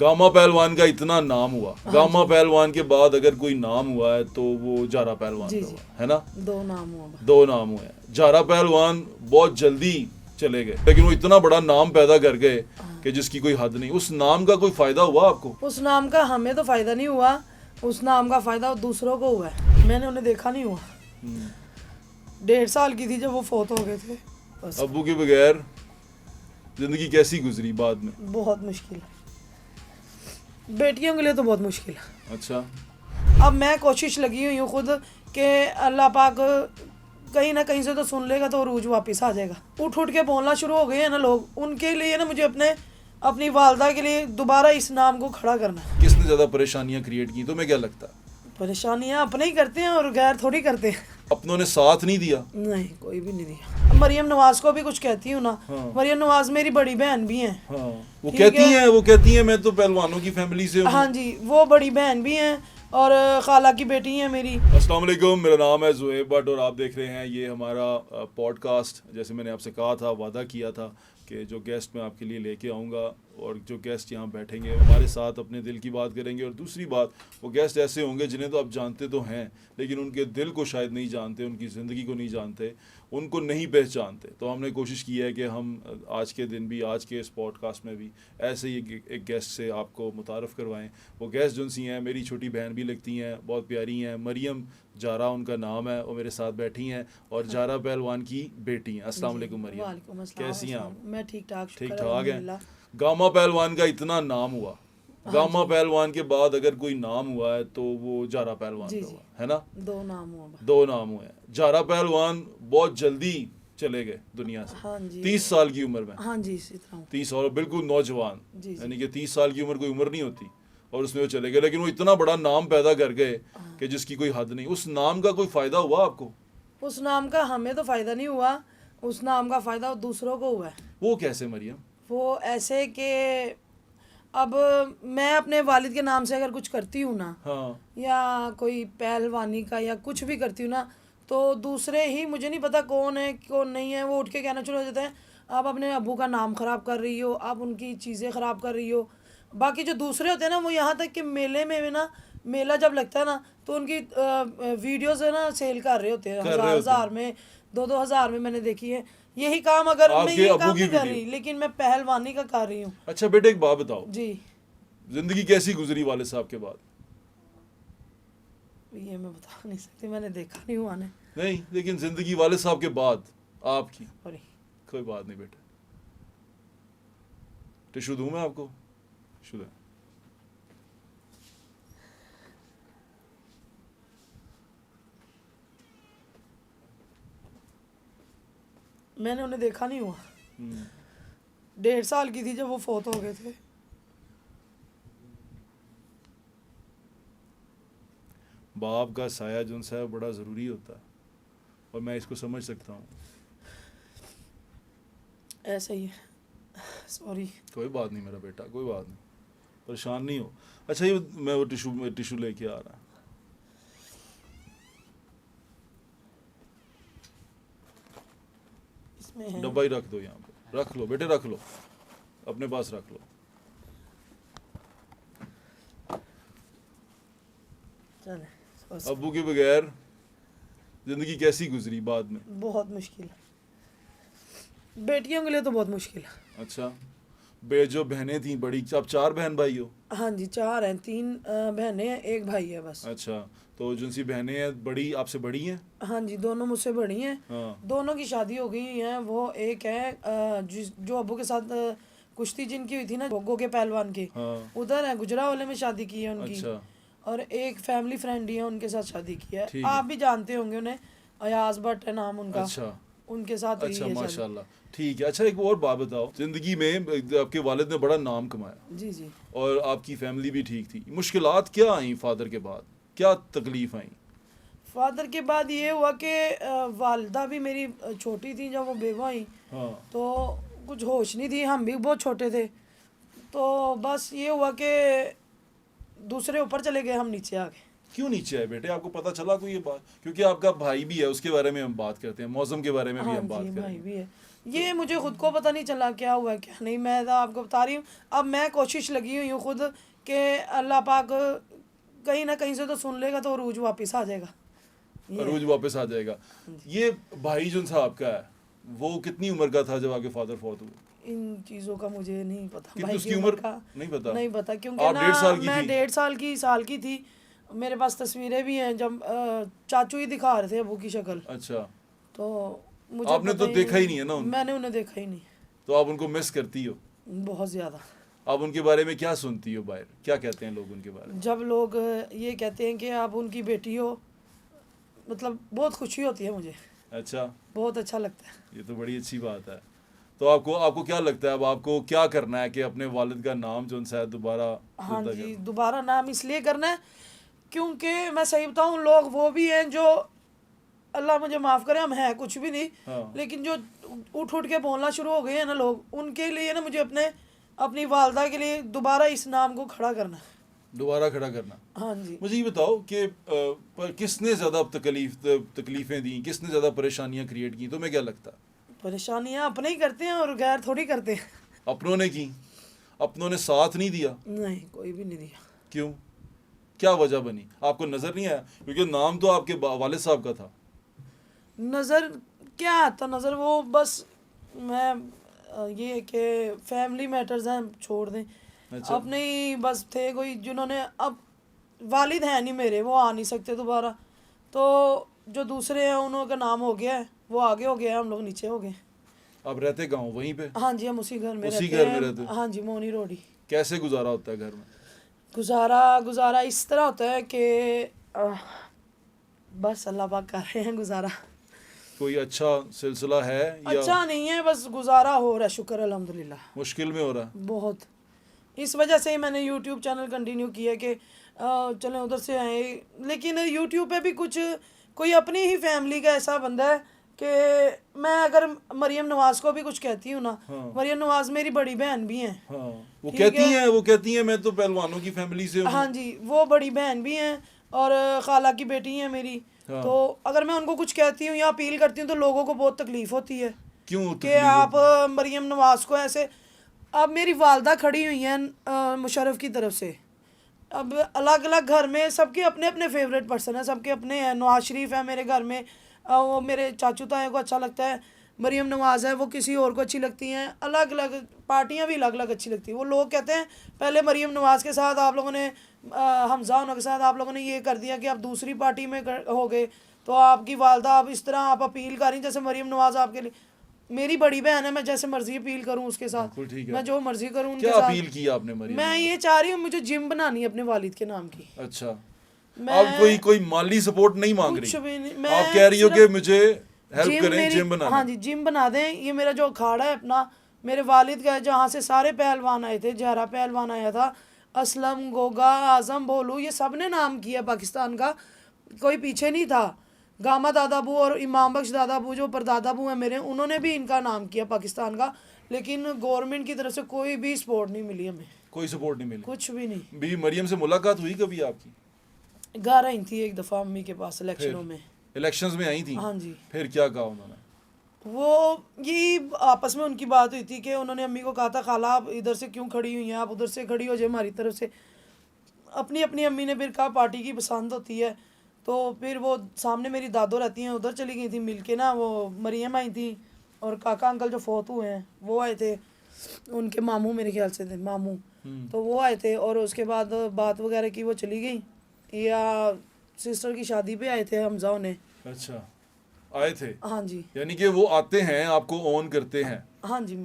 Gamma पहलवान का इतना नाम हुआ, गामा पहलवान के बाद अगर कोई नाम हुआ है तो वो जारा पहलवान जी का जी, हुआ है ना। 2 नाम हुआ। 2 नाम हुए हैं। जारा पहलवान बहुत जल्दी चले गए, लेकिन वो इतना बड़ा नाम पैदा कर गए कि जिसकी कोई हद नहीं। उस नाम का कोई फायदा हुआ आपको? उस नाम का हमें तो फायदा नहीं हुआ, उस नाम का फायदा दूसरों को हुआ है। मैंने उन्हें देखा नहीं हुआ। 1.5 साल की थी जब वो फोत हो गए थे। बस अब्बू के बगैर जिंदगी कैसी गुजरी बाद में? बहुत मुश्किल है, बेटियों के लिए तो बहुत मुश्किल है। अच्छा, अब मैं कोशिश लगी हुई हूँ खुद कि अल्लाह पाक कहीं ना कहीं से तो सुन लेगा तो अरूज वापस आ जाएगा। उठ उठ के बोलना शुरू हो गए हैं ना लोग, उनके लिए ना मुझे अपनी वालदा के लिए दोबारा इस नाम को खड़ा करना है। किसने ज्यादा परेशानियां क्रिएट की, तुम्हें क्या लगता है? परेशानियाँ अपने ही करते हैं और गैर थोड़ी करते हैं। अपनों ने साथ नहीं दिया? नहीं, कोई भी नहीं दिया। मरियम नवाज को भी कुछ कहती हूँ ना, हाँ। मरियम नवाज मेरी बड़ी बहन भी हैं। हाँ, वो ठीक कहती है। हैं, वो कहती हैं मैं तो पहलवानों की फैमिली से हूँ। हाँ जी, वो बड़ी बहन भी हैं और खाला की बेटी हैं मेरी। अस्सलाम वालेकुम, मेरा नाम है ज़ुहैब भट्ट और आप देख रहे हैं ये हमारा पॉडकास्ट। जैसे मैंने आपसे कहा था, वादा किया था कि जो गेस्ट मैं आपके लिए लेके आऊँगा और जो गेस्ट यहाँ बैठेंगे हमारे साथ अपने दिल की बात करेंगे। और दूसरी बात, वो गेस्ट ऐसे होंगे जिन्हें तो आप जानते तो हैं, लेकिन उनके दिल को शायद नहीं जानते, उनकी ज़िंदगी को नहीं जानते, उनको नहीं पहचानते। तो हमने कोशिश की है कि हम आज के दिन भी, आज के इस पॉडकास्ट में भी ऐसे ही एक गेस्ट से आपको मुतारफ़ करवाएं। वो गेस्ट जो सी हैं मेरी छोटी बहन भी लगती हैं, बहुत प्यारी हैं। मरियम जारा उनका नाम है, वो मेरे साथ बैठी हैं और जारा पहलवान की बेटी हैं। अस्सलाम वालेकुम मरियम, वालेकुम अस्सलाम। कैसी हैं आप? मैं ठीक ठाक, ठीक शुक्र ठाक है। अल्हम्दुलिल्लाह। गामा पहलवान का इतना नाम हुआ, गामा पहलवान के बाद अगर कोई नाम हुआ है तो वो जारा पहलवान जी का जी, हुआ है ना। 2 नाम हुआ। 2 नाम हुए हैं। जारा पहलवान बहुत जल्दी चले गए दुनिया से, हाँ जी, 30 साल की उम्र में। हाँ जी, इसी तरह। 30 और बिल्कुल नौजवान, जी जी, यानी कि 30 साल की उम्र कोई उम्र नहीं होती और उसमें वो चले गए, लेकिन वो इतना बड़ा नाम पैदा कर गए कि जिसकी कोई हद नहीं। उस नाम का कोई फायदा हुआ आपको? उस नाम का हमें तो फायदा नहीं हुआ, उस नाम का फायदा दूसरों को हुआ है। वो कैसे मरियम? वो ऐसे कि अब मैं अपने वालिद के नाम से अगर कुछ करती हूँ ना, हाँ, या कोई पहलवानी का या कुछ भी करती हूँ ना, तो दूसरे ही, मुझे नहीं पता कौन है कौन नहीं है, वो उठ के कहना शुरू हो जाते हैं आप अपने अब्बू का नाम ख़राब कर रही हो, आप उनकी चीज़ें ख़राब कर रही हो। बाकी जो दूसरे होते हैं ना, वो यहाँ तक कि मेले में ना, मेला जब लगता है ना, तो उनकी वीडियोज़ है ना सेल कर रहे होते हैं, कर रहे हज़ार होते हैं। हज़ार में, 2-2 हज़ार में मैंने देखी है। यही काम अगर मैं आपके यही अब्बू काम की नहीं कर वीडियो? रही, लेकिन मैं पहलवानी का कर रही हूँ। अच्छा बेटे, एक बात बताओ, जी, जिंदगी कैसी गुजरी वाले साहब के बाद? ये मैं बता नहीं सकती, मैंने देखा नहीं हुआ ने। नहीं, लेकिन जिंदगी वाले साहब के बाद आपकी सॉरी। कोई बात नहीं बेटे। टिश्यू दूं मैं आपको? शुदा मैंने उन्हें देखा नहीं हुआ। 1.5 साल की थी जब वो फोत हो गए थे। बाप का साया जो है बड़ा ज़रूरी होता है और मैं इसको समझ सकता हूँ। ऐसा ही है, सॉरी। कोई बात नहीं मेरा बेटा, कोई बात नहीं, परेशान नहीं हो। अच्छा, ये मैं वो टिश्यू लेके आ रहा। इसमें है। डब्बा ही रख दो, यहाँ पे रख लो बेटे, रख लो, अपने पास रख लो। चले, बस अब्बू के बगैर जिंदगी कैसी गुजरी बाद में? बहुत मुश्किल है, बेटियों के लिए तो बहुत मुश्किल है। अच्छा, जो बहनें थी बड़ी, आप 4 बहन भाई हो? हाँ जी, 4 हैं, 3 बहनें हैं, 1 भाई है बस। अच्छा, तो जिनसी बहनें हैं बड़ी, आपसे बड़ी हैं? हाँ जी, दोनों मुझसे बड़ी हैं। हाँ, दोनों की शादी हो गई है। वो एक है जो अब्बू के साथ कुश्ती जिनकी हुई थी ना, गोगो के पहलवान की, हाँ। उधर है, गुजरावाले में शादी की है उनकी। अच्छा, और एक फैमिली फ्रेंड ही है, उनके साथ शादी की है। ठीक है। आप भी जानते होंगे उन्हें, अयाज भट्ट है नाम उनका। अच्छा, उनके साथ हुई अच्छा, है शादी। माशाल्लाह, ठीक है। अच्छा, एक और बात बताओ, जिंदगी में आपके वालिद ने बड़ा नाम कमाया जी जी, और आपकी फैमिली भी ठीक थी, मुश्किलात क्या आई फादर के बाद, क्या तकलीफ आई? फादर के बाद ये हुआ कि वालदा भी मेरी छोटी थी जब वो बेवा हुई, हाँ, तो कुछ होश नहीं थी, हम भी बहुत छोटे थे। तो बस ये हुआ कि दूसरे ऊपर चले गए, हम नीचे आ गए। क्यों नीचे आए बेटे, आपको पता चला कोई ये बात? क्योंकि आपका भाई भी है, उसके बारे में हम बात करते हैं, मौसम के बारे में भी हाँ हम बात जी, भाई करेंगे। भी है। ये मुझे खुद को पता नहीं चला क्या हुआ क्या नहीं, मैं तो आपको बता रही हूँ। अब मैं कोशिश लगी हुई हूँ खुद कि अल्लाह पाक कहीं ना कहीं से तो सुन लेगा तो अरूज वापस आ जाएगा। अरूज वापस आ जाएगा। ये भाई जो था आपका है, वो कितनी उम्र का था जब आपके फादर फौत हुए? इन चीज़ों का मुझे नहीं पता। कितनी भाई उसकी की उम्र का नहीं पता? नहीं पता, क्योंकि आप ना 1.5 साल की मैं थी? 1.5 साल की थी। मेरे पास तस्वीरें भी हैं जब चाचू ही दिखा रहे थे अबू की शक्ल। अच्छा, तो मुझे आपने पता तो देखा ही नहीं है ना उनको? मैंने उन्हें देखा ही नहीं। तो आप उनको मिस करती हो? बहुत ज़्यादा। आप उनके बारे में क्या सुनती हो बाहर, क्या कहते हैं लोग उनके बारे में? जब लोग ये कहते हैं कि आप उनकी बेटी हो, मतलब बहुत खुशी होती है मुझे, अच्छा, बहुत अच्छा लगता है। ये तो बड़ी अच्छी बात है। तो आपको आपको क्या लगता है अब आपको क्या करना है कि अपने वालिद का नाम जो है दोबारा हाँ जिंदा जी, करना? दोबारा नाम इसलिए करना है क्योंकि मैं सही बताऊँ, लोग वो भी हैं जो, अल्लाह मुझे माफ़ करे, हम हैं कुछ भी नहीं, हाँ, लेकिन जो उठ उठ के बोलना शुरू हो गए हैं ना लोग, उनके लिए ना मुझे अपनी वालदा के लिए दोबारा इस नाम को खड़ा करना है। दोबारा खड़ा करना। हाँ जी। मुझे ये बताओ कि पर किसने ज़्यादा तकलीफ़ें दी, किसने ज़्यादा परेशानियां क्रिएट की, तुम्हें क्या लगता है? परेशानियाँ अपने ही करते हैं और गैर थोड़ी करते हैं। अपनों ने की? अपनों ने साथ नहीं दिया? नहीं, कोई भी नहीं दिया। क्यों? क्या वजह बनी? आपको नज़र नहीं आया? क्योंकि नाम तो आपके वालिद साहब का था। नज़र क्या आता नज़र, वो बस मैं ये कि फैमिली मैटर्स हैं, छोड़ दें। अच्छा, अपने ही बस थे कोई जिन्होंने, अब वालिद हैं नहीं मेरे, वो आ नहीं सकते दोबारा, तो जो दूसरे हैं उनका नाम हो गया है, वो आगे हो गया है, हम लोग नीचे हो गए। आप रहते गाँव वहीं पे? हाँ जी, हम उसी घर में उसी रहते घर में हैं। रहते हो? हाँ जी, मोनी रोडी। कैसे गुजारा होता है घर में? गुजारा इस तरह होता है कि बस अल्लाह पाक कर रहे हैं गुजारा। कोई अच्छा सिलसिला है या अच्छा नहीं है, बस गुजारा हो रहा है, शुक्र अल्हम्दुलिल्लाह। मुश्किल में हो रहा है? बहुत। इस वजह से ही मैंने यूट्यूब चैनल कंटिन्यू किया कि चलें उधर से आए, लेकिन यूट्यूब पे भी कोई अपनी ही फैमिली का ऐसा बंदा है कि मैं अगर मरियम नवाज़ को भी कुछ कहती हूँ ना, हाँ। मरियम नवाज़ मेरी बड़ी बहन भी हैं। हाँ, वो ठीक कहती है। हैं, वो कहती हैं मैं तो पहलवानों की फैमिली से हूँ। हाँ जी, वो बड़ी बहन भी हैं और खाला की बेटी हैं मेरी। हाँ। तो अगर मैं उनको कुछ कहती हूँ या अपील करती हूँ तो लोगों को बहुत तकलीफ होती है क्यों कि तकलीफ आप होती? मरियम नवाज़ को ऐसे। अब मेरी वालदा खड़ी हुई हैं मुशर्रफ की तरफ से। अब अलग अलग घर में सबके अपने अपने फेवरेट पर्सन हैं, सबके अपने हैं। नवाज शरीफ है मेरे घर में, वो मेरे चाचू ताए को अच्छा लगता है। मरियम नवाज़ है, वो किसी और को अच्छी लगती हैं। अलग अलग पार्टियां भी अलग अलग अच्छी लगती हैं। वो लोग कहते हैं पहले मरियम नवाज़ के साथ आप लोगों ने हमजा उन्ना के साथ आप लोगों ने ये कर दिया कि आप दूसरी पार्टी में हो गए, तो आपकी वालदा आप इस तरह आप अपील कर रही जैसे मरियम नवाज़ आपके लिए मेरी बड़ी बहन है, मैं जैसे मर्जी अपील करूं उसके साथ, बिल्कुल ठीक है। मैं जो मर्जी करूं उनके क्या साथ। अपील की आपने मरियम मैं नवाज़? ये चाह रही हूँ, मुझे जिम बनानी है अपने वालिद के नाम की। अच्छा, मैं आप कोई माली सपोर्ट नहीं मांग कुछ रही? भी नहीं, आप मैं कह रही हो कि सिर्फ मुझे हेल्प जिम करें मेरी, जिम बनाने? हाँ जी, जिम बना दें। ये मेरा जो अखाड़ा है अपना, मेरे वालिद का है, जहाँ से सारे पहलवान आए थे। जहरा पहलवान आया था, असलम, गोगा, आजम, भोलू, ये सब ने नाम किया पाकिस्तान का, कोई पीछे नहीं था। गामा दादाबू और इमाम बख्श दादाबू जो परदादाबू हैं मेरे, उन्होंने भी इनका नाम किया पाकिस्तान का, लेकिन गवर्नमेंट की तरफ से कोई भी सपोर्ट नहीं मिली हमें, कोई सपोर्ट नहीं मिली? कुछ भी नहीं। बीवी मरियम से मुलाकात हुई कभी आपकी? घर आई थी एक दफ़ा अम्मी के पास इलेक्शनों में। इलेक्शंस में आई थी? हाँ जी। फिर क्या कहा उन्होंने? वो यही आपस में उनकी बात हुई थी कि उन्होंने अम्मी को कहा था खाला आप इधर से क्यों खड़ी हुई हैं, आप उधर से खड़ी हो जाए हमारी तरफ से। अपनी अपनी अम्मी ने फिर कहा पार्टी की पसंद होती है, तो फिर वो सामने मेरी दादो रहती हैं, उधर चली गई थी मिल के ना। वो मरियम आई थी और काका अंकल जो फोत हुए हैं वो आए थे, उनके मामू मेरे ख्याल से थे मामू, तो वो आए थे। और उसके बाद बात वगैरह की वो चली गई, या सिस्टर की शादी पे आए थे हमजा उन्हें। अच्छा, आए थे? हाँ जी। यानी कि वो आते हैं, आपको ऑन करते हैं? हाँ जी,